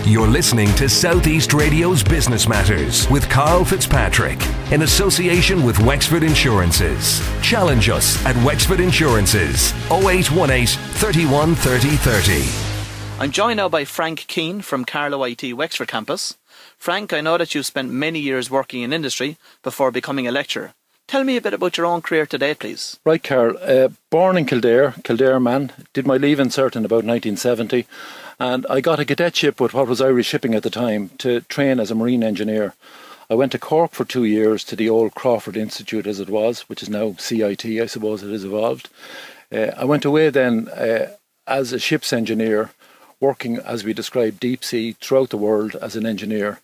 You're listening to Southeast Radio's Business Matters with Karl Fitzpatrick in association with Wexford Insurances. Challenge us at Wexford Insurances 0818 31 30 30. I'm joined now by Frank Keane from Carlow I.T Wexford Campus. Frank, I know that you've spent many years working in industry before becoming a lecturer. Tell me a bit about your own career today, please. Right, Carl. Born in Kildare man. Did my leave insert in about 1970. And I got a cadetship with what was Irish Shipping at the time to train as a marine engineer. I went to Cork for 2 years to the old Crawford Institute as it was, which is now CIT, I suppose it has evolved. I went away then as a ship's engineer, working, as we described, deep sea throughout the world as an engineer.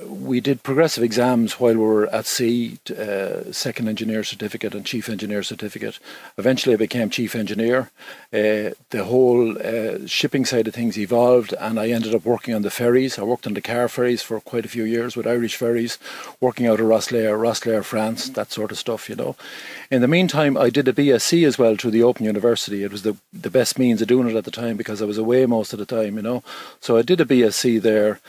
We did progressive exams while we were at sea, second engineer certificate and chief engineer certificate. Eventually I became chief engineer. The whole shipping side of things evolved and I ended up working on the ferries. I worked on the car ferries for quite a few years with Irish Ferries, working out of Rosslare, France, that sort of stuff, you know. In the meantime, I did a BSc as well through the Open University. It was the best means of doing it at the time because I was away most of the time, you know. So I did a BSc there.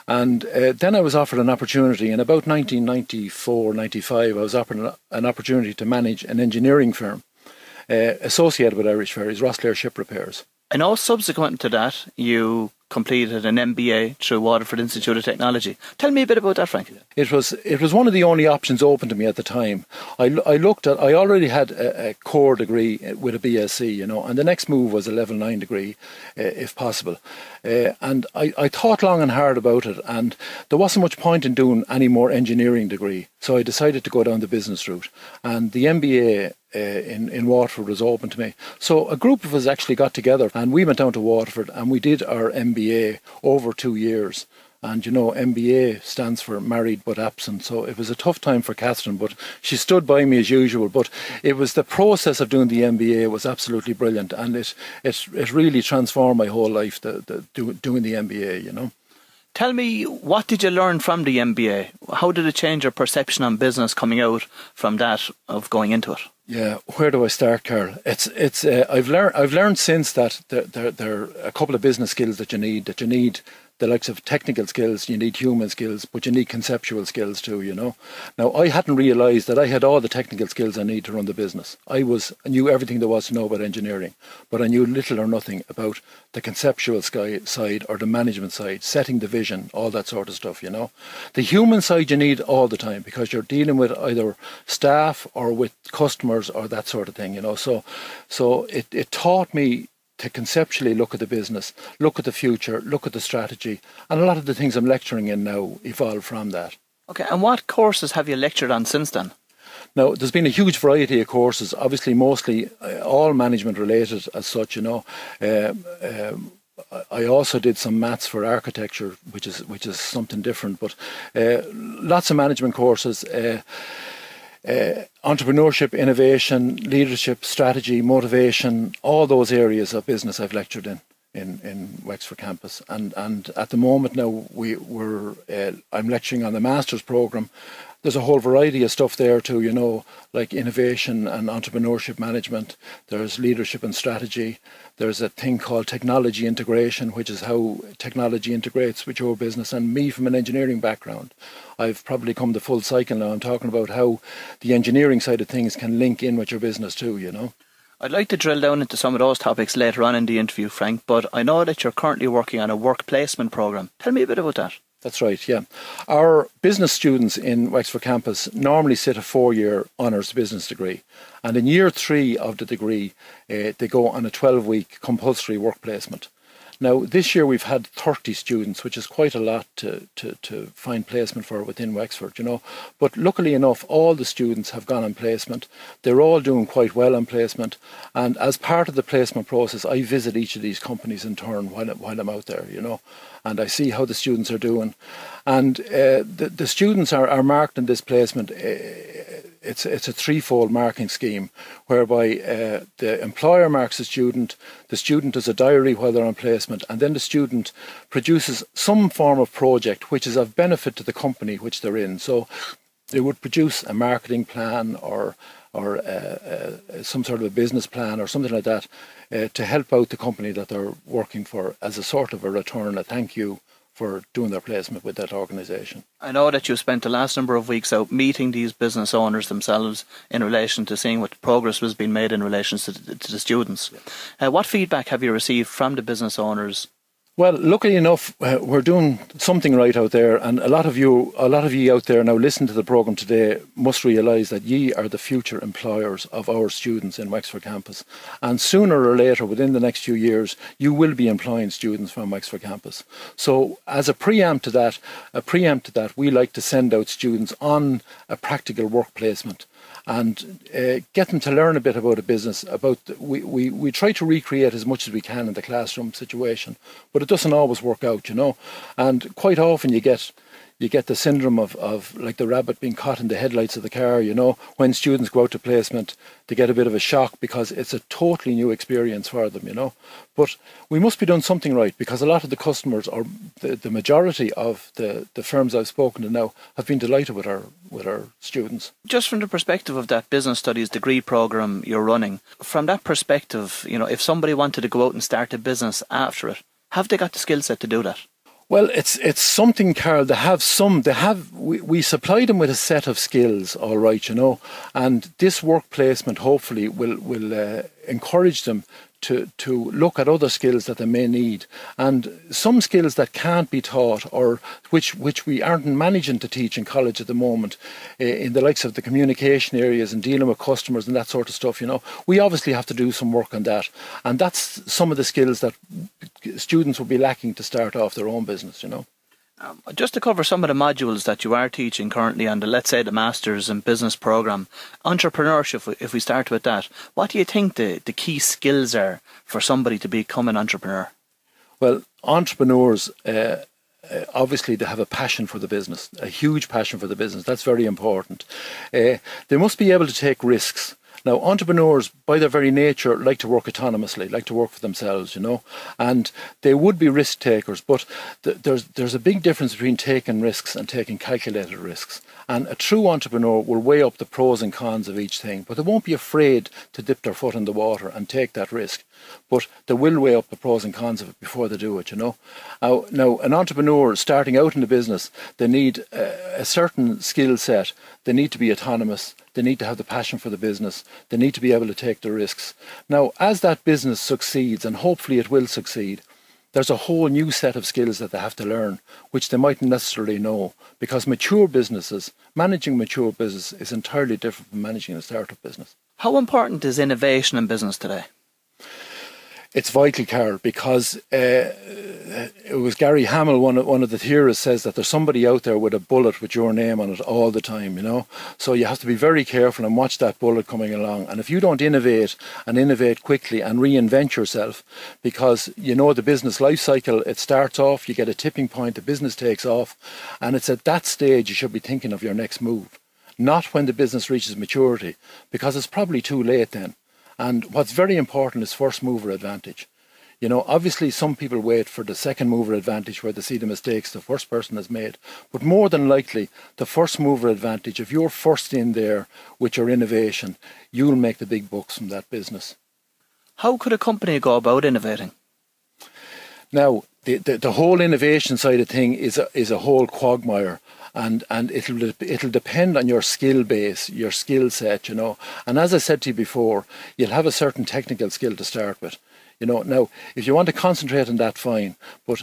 And then I was offered an opportunity in about 1994-95. I was offered an opportunity to manage an engineering firm associated with Irish Ferries, Rosslare Ship Repairs. I know subsequent to that you completed an MBA through Waterford Institute of Technology. Tell me a bit about that, Frank. It was one of the only options open to me at the time. I already had a core degree with a BSc, you know, and the next move was a level 9 degree, if possible. And I thought long and hard about it, and there wasn't much point in doing any more engineering degree. So I decided to go down the business route, and the MBA in Waterford was open to me. So a group of us actually got together and we went down to Waterford and we did our MBA over 2 years. And you know, MBA stands for married but absent. So it was a tough time for Catherine, but she stood by me as usual. But it was the process of doing the MBA was absolutely brilliant, and it really transformed my whole life, doing the MBA, you know. Tell me, what did you learn from the MBA? How did it change your perception on business coming out from that of going into it? Yeah, where do I start, Carl? I've learned since that there are a couple of business skills that you need the likes of technical skills, you need human skills, but you need conceptual skills too, you know. Now, I hadn't realised that I had all the technical skills I need to run the business. I knew everything there was to know about engineering, but I knew little or nothing about the conceptual side or the management side, setting the vision, all that sort of stuff, you know. The human side you need all the time because you're dealing with either staff or with customers or that sort of thing, you know. So it taught me to conceptually look at the business, look at the future, look at the strategy, and a lot of the things I'm lecturing in now evolve from that. Okay, and what courses have you lectured on since then? Now, there's been a huge variety of courses, obviously mostly all management related as such, you know. I also did some maths for architecture, which is something different, but lots of management courses. Entrepreneurship, innovation, leadership, strategy, motivation, all those areas of business I've lectured in Wexford Campus. And at the moment now I'm lecturing on the master's programme. There's a whole variety of stuff there too, you know, like innovation and entrepreneurship management. There's leadership and strategy. There's a thing called technology integration, which is how technology integrates with your business. And me, from an engineering background, I've probably come the full cycle now. I'm talking about how the engineering side of things can link in with your business too, you know. I'd like to drill down into some of those topics later on in the interview, Frank, but I know that you're currently working on a work placement programme. Tell me a bit about that. That's right, yeah. Our business students in Wexford Campus normally sit a 4-year honours business degree. And in year 3 of the degree, they go on a 12-week compulsory work placement. Now, this year we've had 30 students, which is quite a lot to find placement for within Wexford, you know. But luckily enough, all the students have gone on placement. They're all doing quite well on placement. And as part of the placement process, I visit each of these companies in turn while I'm out there, you know. And I see how the students are doing. And the students are marked in this placement. It's a threefold marking scheme, whereby the employer marks the student does a diary while they're on placement, and then the student produces some form of project which is of benefit to the company which they're in. So they would produce a marketing plan or or some sort of a business plan or something like that to help out the company that they're working for as a sort of a return, a thank you for doing their placement with that organisation. I know that you spent the last number of weeks out meeting these business owners themselves in relation to seeing what progress was being made in relation to the students. What feedback have you received from the business owners? Well, luckily enough, we're doing something right out there, and a lot of you out there now listening to the programme today must realise that ye are the future employers of our students in Wexford Campus, and sooner or later, within the next few years, you will be employing students from Wexford Campus. So, as a preamp to that, we like to send out students on a practical work placement and get them to learn a bit about a business. We try to recreate as much as we can in the classroom situation, but it doesn't always work out, and quite often you get the syndrome of like the rabbit being caught in the headlights of the car. When students go out to placement, they get a bit of a shock because it's a totally new experience for them. But we must be doing something right, because a lot of the customers, or the majority of the firms I've spoken to now, have been delighted with our students. Just from the perspective of that business studies degree programme you're running, from that perspective, if somebody wanted to go out and start a business after it, have they got the skill set to do that? Well, it's something, Carl. We supply them with a set of skills, all right, and this work placement hopefully will encourage them to look at other skills that they may need, and some skills that can't be taught, or which we aren't managing to teach in college at the moment, in the likes of the communication areas and dealing with customers and that sort of stuff. We obviously have to do some work on that, and that's some of the skills that students will be lacking to start off their own business. Just to cover some of the modules that you are teaching currently on let's say the Masters in Business programme, entrepreneurship, if we start with that, what do you think the key skills are for somebody to become an entrepreneur? Well, entrepreneurs, obviously they have a passion for the business, a huge passion for the business. That's very important. They must be able to take risks. Now, entrepreneurs, by their very nature, like to work autonomously, like to work for themselves, and they would be risk takers, but there's a big difference between taking risks and taking calculated risks. And a true entrepreneur will weigh up the pros and cons of each thing, but they won't be afraid to dip their foot in the water and take that risk. But they will weigh up the pros and cons of it before they do it, Now, an entrepreneur starting out in the business, they need a certain skill set. They need to be autonomous. They need to have the passion for the business. They need to be able to take the risks. Now, as that business succeeds, and hopefully it will succeed, there's a whole new set of skills that they have to learn, which they mightn't necessarily know, because managing mature business is entirely different from managing a startup business. How important is innovation in business today? It's vital, Carl, because it was Gary Hamel, one of the theorists, says that there's somebody out there with a bullet with your name on it all the time, So you have to be very careful and watch that bullet coming along. And if you don't innovate quickly and reinvent yourself, because the business life cycle, it starts off, you get a tipping point, the business takes off, and it's at that stage you should be thinking of your next move, not when the business reaches maturity, because it's probably too late then. And what's very important is first mover advantage. Obviously some people wait for the second mover advantage where they see the mistakes the first person has made. But more than likely, the first mover advantage, if you're first in there with your innovation, you'll make the big bucks from that business. How could a company go about innovating? Now, the whole innovation side of thing is a whole quagmire. And it'll depend on your skill base, your skill set, And as I said to you before, you'll have a certain technical skill to start with. Now, if you want to concentrate on that, fine. But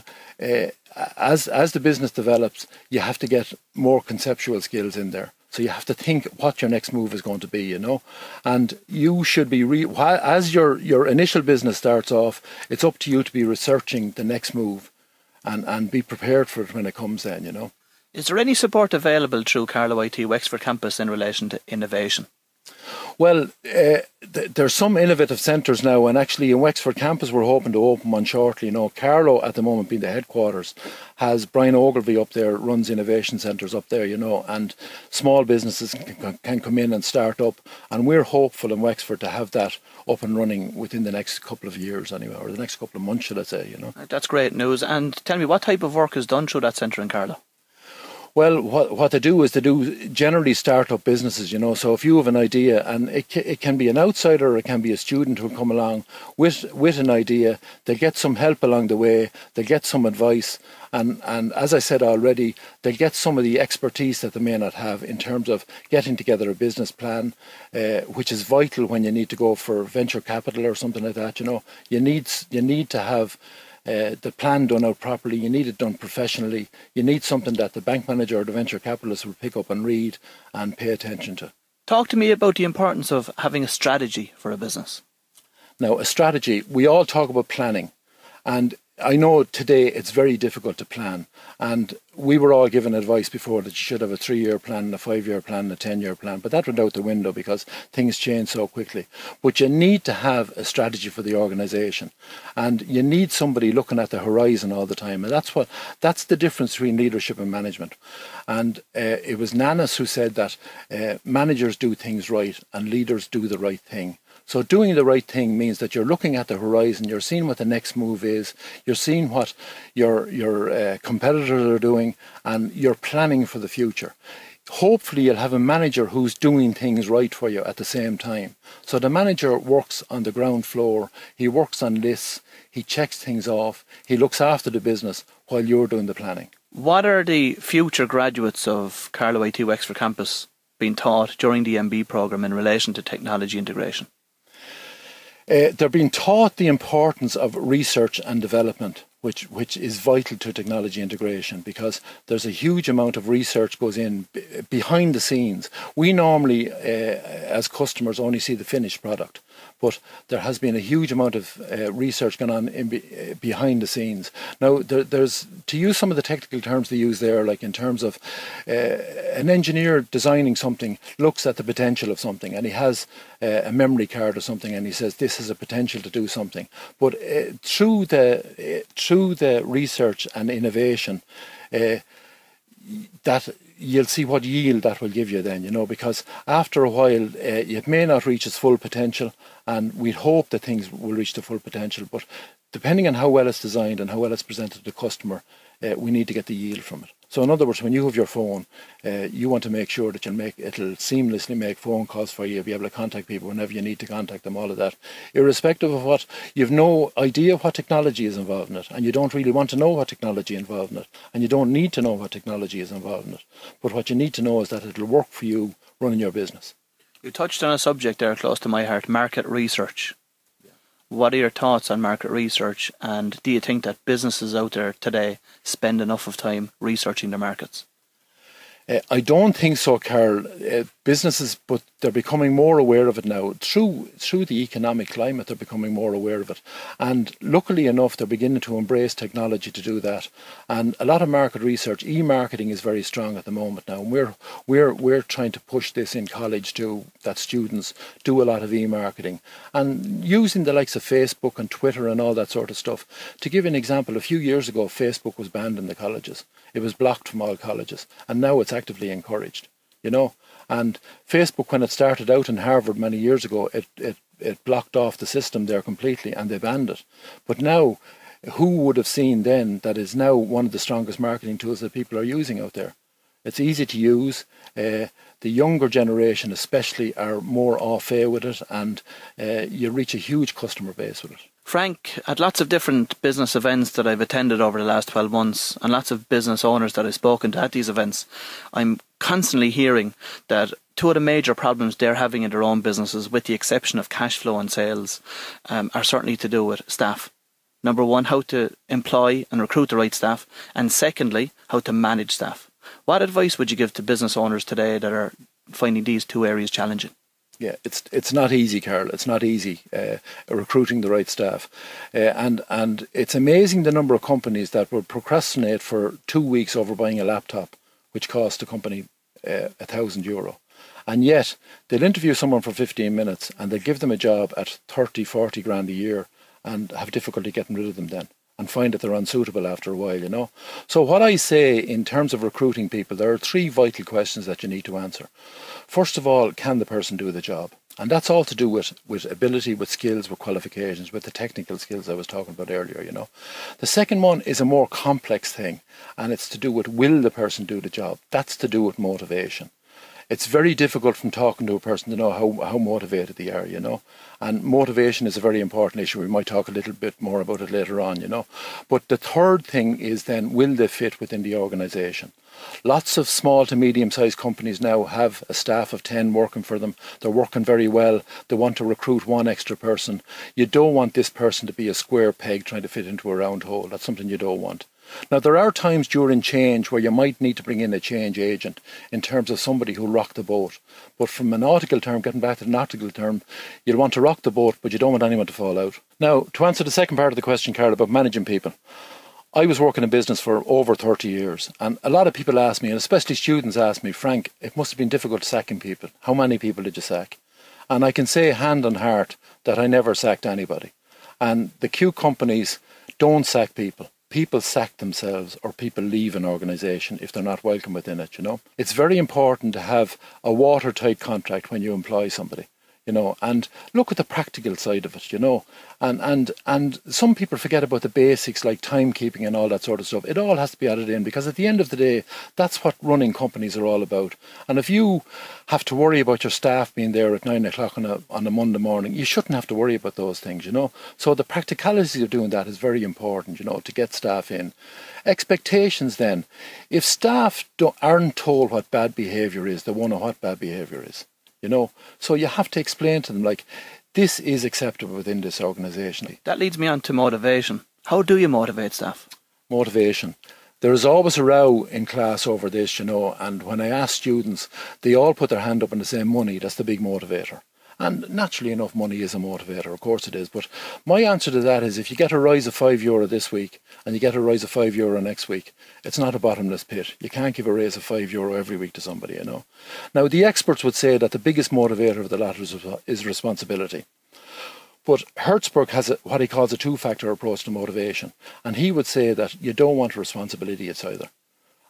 as the business develops, you have to get more conceptual skills in there. So you have to think what your next move is going to be, And you should be, as your initial business starts off, it's up to you to be researching the next move and be prepared for it when it comes then, Is there any support available through Carlow I.T Wexford Campus in relation to innovation? Well, there's some innovative centres now, and actually in Wexford Campus we're hoping to open one shortly. Carlow at the moment being the headquarters has Brian Ogilvie up there, runs innovation centres up there, and small businesses can come in and start up, and we're hopeful in Wexford to have that up and running within the next couple of years anyway, or the next couple of months, should I say, That's great news. And tell me, what type of work is done through that centre in Carlow? Well, what they do is they do generally start-up businesses, you know. So if you have an idea, and it can be an outsider or it can be a student who will come along with an idea, they'll get some help along the way, they'll get some advice, and as I said already, they'll get some of the expertise that they may not have in terms of getting together a business plan, which is vital when you need to go for venture capital or something like that, you know. You need to have the plan done out properly. You need it done professionally. You need something that the bank manager or the venture capitalist will pick up and read and pay attention to. Talk to me about the importance of having a strategy for a business. Now, a strategy, we all talk about planning, and I know today it's very difficult to plan, and we were all given advice before that you should have a 3-year plan, a 5-year plan, a 10-year plan, but that went out the window because things change so quickly. But you need to have a strategy for the organisation, and you need somebody looking at the horizon all the time, and that's the difference between leadership and management. And it was Nanas who said that managers do things right and leaders do the right thing. So doing the right thing means that you're looking at the horizon, you're seeing what the next move is, you're seeing what your competitors are doing, and you're planning for the future. Hopefully you'll have a manager who's doing things right for you at the same time. So the manager works on the ground floor, he works on lists, he checks things off, he looks after the business while you're doing the planning. What are the future graduates of Carlow I.T Wexford Campus being taught during the MB programme in relation to technology integration? They're being taught the importance of research and development, which is vital to technology integration, because there's a huge amount of research goes in behind the scenes. We normally, as customers, only see the finished product, but there has been a huge amount of research going on behind the scenes. Now, there's, to use some of the technical terms they use there, like in terms of an engineer designing something looks at the potential of something, and he has a memory card or something, and he says this has a potential to do something. But through the research and innovation, that you'll see what yield that will give you then, you know, because after a while it may not reach its full potential, and we'd hope that things will reach the full potential, but depending on how well it's designed and how well it's presented to the customer, we need to get the yield from it. So in other words, when you have your phone, you want to make sure that it'll seamlessly make phone calls for you. You'll be able to contact people whenever you need to contact them, all of that. Irrespective of what, you've no idea what technology is involved in it, and you don't really want to know what technology is involved in it, and you don't need to know what technology is involved in it. But what you need to know is that it'll work for you running your business. You touched on a subject there close to my heart, market research. What are your thoughts on market research, and do you think that businesses out there today spend enough of time researching their markets? I don't think so, Carl. Businesses, but they're becoming more aware of it now. Through the economic climate, they're becoming more aware of it. And luckily enough, they're beginning to embrace technology to do that. And a lot of market research, e-marketing is very strong at the moment now. And we're trying to push this in college too, that students do a lot of e-marketing. And using the likes of Facebook and Twitter and all that sort of stuff. To give an example, a few years ago, Facebook was banned in the colleges. It was blocked from all colleges. And now it's actively encouraged, you know. And Facebook, when it started out in Harvard many years ago, it blocked off the system there completely and they banned it. But now, who would have seen then that is now one of the strongest marketing tools that people are using out there? It's easy to use. The younger generation especially are more au fait with it, and you reach a huge customer base with it. Frank, at lots of different business events that I've attended over the last 12 months and lots of business owners that I've spoken to at these events, I'm constantly hearing that two of the major problems they're having in their own businesses, with the exception of cash flow and sales, are certainly to do with staff. Number one, how to employ and recruit the right staff, and secondly, how to manage staff. What advice would you give to business owners today that are finding these two areas challenging? Yeah, it's not easy, Carl. It's not easy recruiting the right staff, and it's amazing the number of companies that will procrastinate for 2 weeks over buying a laptop, which costs the company €1,000, and yet they'll interview someone for 15 minutes and they'll give them a job at 30, 40 grand a year and have difficulty getting rid of them then, and find that they're unsuitable after a while, you know. So what I say in terms of recruiting people, there are three vital questions that you need to answer. First of all, can the person do the job? And that's all to do with ability, with skills, with qualifications, with the technical skills I was talking about earlier, you know. The second one is a more complex thing, and it's to do with will the person do the job. That's to do with motivation. It's very difficult from talking to a person to know how motivated they are, you know. And motivation is a very important issue. We might talk a little bit more about it later on, you know. But the third thing is then, will they fit within the organisation? Lots of small to medium-sized companies now have a staff of 10 working for them. They're working very well. They want to recruit one extra person. You don't want this person to be a square peg trying to fit into a round hole. That's something you don't want. Now, there are times during change where you might need to bring in a change agent in terms of somebody who'll rock the boat. But from a nautical term, getting back to the nautical term, you'll want to rock the boat, but you don't want anyone to fall out. Now, to answer the second part of the question, Carl, about managing people. I was working in business for over 30 years, and a lot of people ask me, and especially students ask me, Frank, it must have been difficult sacking people. How many people did you sack? And I can say hand on heart that I never sacked anybody. And the Q companies don't sack people. People sack themselves, or people leave an organisation if they're not welcome within it, you know. It's very important to have a watertight contract when you employ somebody, you know, and look at the practical side of it, you know. And some people forget about the basics like timekeeping and all that sort of stuff. It all has to be added in, because at the end of the day, that's what running companies are all about. And if you have to worry about your staff being there at 9 o'clock on a Monday morning, you shouldn't have to worry about those things, you know. So the practicality of doing that is very important, you know, to get staff in. Expectations then. If staff aren't told what bad behaviour is, they won't know what bad behaviour is, you know. So you have to explain to them, like, this is acceptable within this organisation. That leads me on to motivation. How do you motivate staff? Motivation. There is always a row in class over this, you know, and when I ask students, they all put their hand up and they say money. That's the big motivator. And naturally enough, money is a motivator, of course it is. But my answer to that is, if you get a rise of €5 this week and you get a rise of €5 next week, it's not a bottomless pit. You can't give a raise of €5 every week to somebody, you know. Now, the experts would say that the biggest motivator of the latter is responsibility. But Hertzberg has what he calls a two-factor approach to motivation. And he would say that you don't want responsibility, it's either.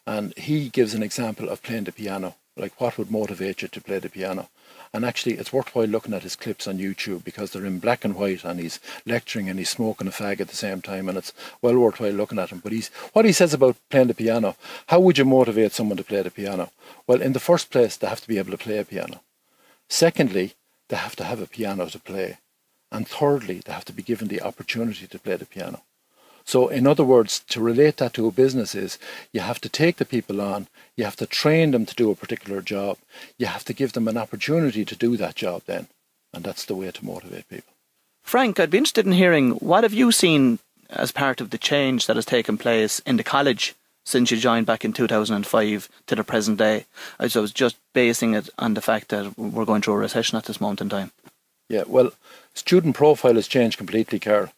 And he gives an example of playing the piano. Like, what would motivate you to play the piano? And actually, it's worthwhile looking at his clips on YouTube, because they're in black and white, and he's lecturing and he's smoking a fag at the same time, and it's well worthwhile looking at him. But what he says about playing the piano, how would you motivate someone to play the piano? Well, in the first place, they have to be able to play a piano. Secondly, they have to have a piano to play. And thirdly, they have to be given the opportunity to play the piano. So in other words, to relate that to a business is, you have to take the people on, you have to train them to do a particular job, you have to give them an opportunity to do that job then. And that's the way to motivate people. Frank, I'd be interested in hearing, what have you seen as part of the change that has taken place in the college since you joined back in 2005 to the present day? I was just basing it on the fact that we're going through a recession at this moment in time. Yeah, well, student profile has changed completely, Carl.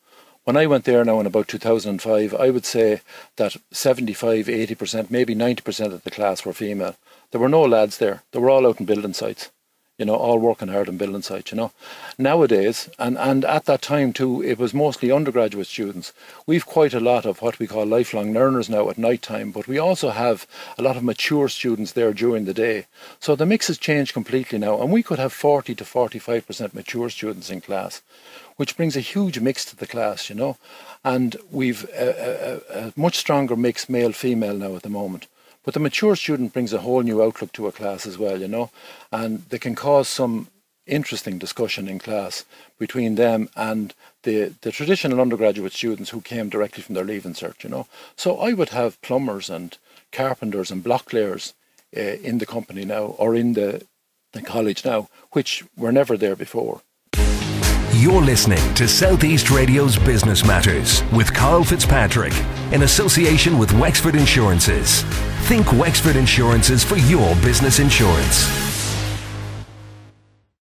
When I went there now in about 2005, I would say that 75, 80%, maybe 90% of the class were female. There were no lads there. They were all out in building sites, you know, all working hard in building sites, you know. Nowadays, and at that time too, it was mostly undergraduate students. We've quite a lot of what we call lifelong learners now at night time, but we also have a lot of mature students there during the day. So the mix has changed completely now, and we could have 40 to 45% mature students in class, which brings a huge mix to the class, you know. And we've a much stronger mix male-female now at the moment. But the mature student brings a whole new outlook to a class as well, you know. And they can cause some interesting discussion in class between them and the traditional undergraduate students who came directly from their Leaving Cert, you know. So I would have plumbers and carpenters and blocklayers in the company now, or in the college now, which were never there before. You're listening to Southeast Radio's Business Matters with Karl Fitzpatrick in association with Wexford Insurances. Think Wexford Insurances for your business insurance.